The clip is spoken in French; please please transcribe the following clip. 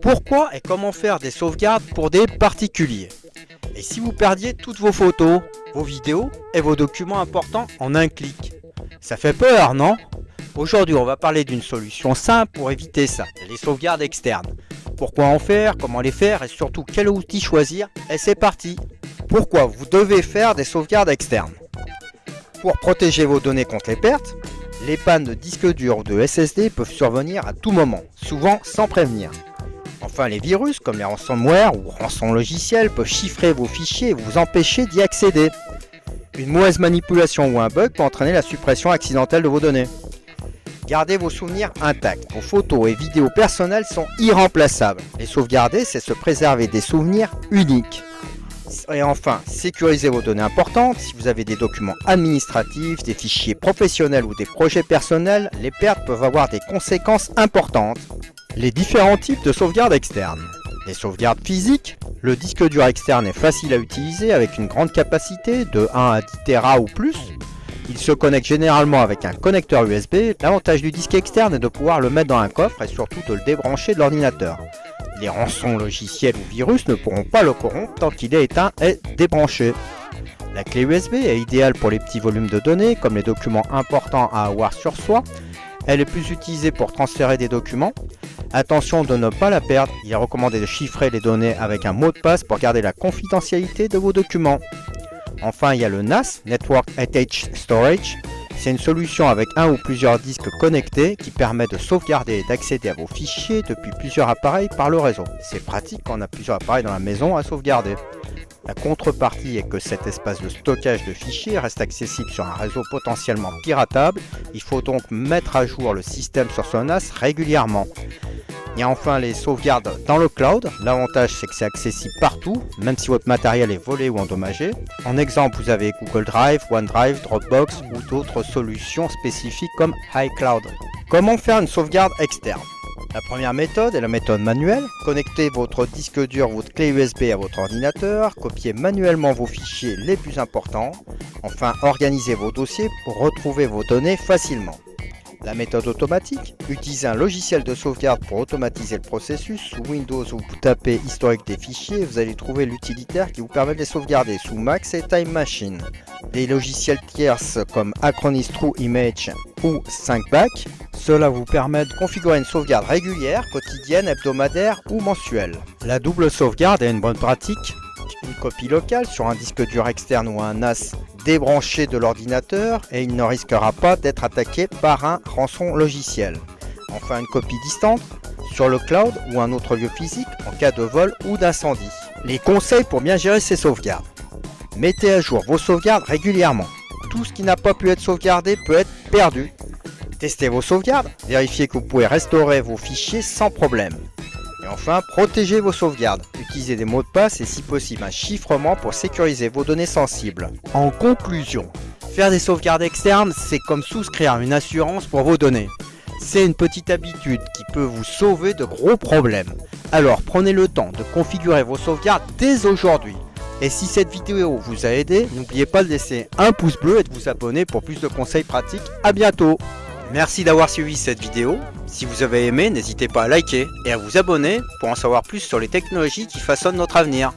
Pourquoi et comment faire des sauvegardes pour des particuliers? Et si vous perdiez toutes vos photos, vos vidéos et vos documents importants en un clic? Ça fait peur, non? Aujourd'hui, on va parler d'une solution simple pour éviter ça, les sauvegardes externes. Pourquoi en faire, comment les faire et surtout quel outil choisir? Et c'est parti! Pourquoi vous devez faire des sauvegardes externes? Pour protéger vos données contre les pertes, les pannes de disque dur ou de SSD peuvent survenir à tout moment, souvent sans prévenir. Enfin, les virus comme les ransomware ou rançons logiciels peuvent chiffrer vos fichiers et vous empêcher d'y accéder. Une mauvaise manipulation ou un bug peut entraîner la suppression accidentelle de vos données. Gardez vos souvenirs intacts. Vos photos et vidéos personnelles sont irremplaçables. Les sauvegarder, c'est se préserver des souvenirs uniques. Et enfin, sécurisez vos données importantes. Si vous avez des documents administratifs, des fichiers professionnels ou des projets personnels, les pertes peuvent avoir des conséquences importantes. Les différents types de sauvegarde externes. Les sauvegardes physiques. Le disque dur externe est facile à utiliser avec une grande capacité de 1 à 10 Tera ou plus. Il se connecte généralement avec un connecteur USB. L'avantage du disque externe est de pouvoir le mettre dans un coffre et surtout de le débrancher de l'ordinateur. Les rançons logiciels ou virus ne pourront pas le corrompre tant qu'il est éteint et débranché. La clé USB est idéale pour les petits volumes de données comme les documents importants à avoir sur soi. Elle est plus utilisée pour transférer des documents. Attention de ne pas la perdre, il est recommandé de chiffrer les données avec un mot de passe pour garder la confidentialité de vos documents. Enfin, il y a le NAS, Network Attached Storage. C'est une solution avec un ou plusieurs disques connectés qui permet de sauvegarder et d'accéder à vos fichiers depuis plusieurs appareils par le réseau. C'est pratique quand on a plusieurs appareils dans la maison à sauvegarder. La contrepartie est que cet espace de stockage de fichiers reste accessible sur un réseau potentiellement piratable. Il faut donc mettre à jour le système sur son NAS régulièrement. Il y a enfin les sauvegardes dans le cloud. L'avantage c'est que c'est accessible partout, même si votre matériel est volé ou endommagé. En exemple, vous avez Google Drive, OneDrive, Dropbox ou d'autres solutions spécifiques comme iCloud. Comment faire une sauvegarde externe? La première méthode est la méthode manuelle. Connectez votre disque dur ou votre clé USB à votre ordinateur, copiez manuellement vos fichiers les plus importants. Enfin, organisez vos dossiers pour retrouver vos données facilement. La méthode automatique, utilisez un logiciel de sauvegarde pour automatiser le processus. Sous Windows, vous tapez historique des fichiers et vous allez trouver l'utilitaire qui vous permet de les sauvegarder sous Mac et Time Machine. Des logiciels tierces comme Acronis True Image ou 5back, cela vous permet de configurer une sauvegarde régulière, quotidienne, hebdomadaire ou mensuelle. La double sauvegarde est une bonne pratique. Une copie locale sur un disque dur externe ou un NAS débranché de l'ordinateur et il ne risquera pas d'être attaqué par un rançon logiciel. Enfin, une copie distante sur le cloud ou un autre lieu physique en cas de vol ou d'incendie. Les conseils pour bien gérer ces sauvegardes. Mettez à jour vos sauvegardes régulièrement. Tout ce qui n'a pas pu être sauvegardé peut être perdu. Testez vos sauvegardes, vérifiez que vous pouvez restaurer vos fichiers sans problème. Et enfin, protégez vos sauvegardes. Utilisez des mots de passe et si possible un chiffrement pour sécuriser vos données sensibles. En conclusion, faire des sauvegardes externes, c'est comme souscrire une assurance pour vos données. C'est une petite habitude qui peut vous sauver de gros problèmes. Alors prenez le temps de configurer vos sauvegardes dès aujourd'hui. Et si cette vidéo vous a aidé, n'oubliez pas de laisser un pouce bleu et de vous abonner pour plus de conseils pratiques. À bientôt! Merci d'avoir suivi cette vidéo. Si vous avez aimé, n'hésitez pas à liker et à vous abonner pour en savoir plus sur les technologies qui façonnent notre avenir.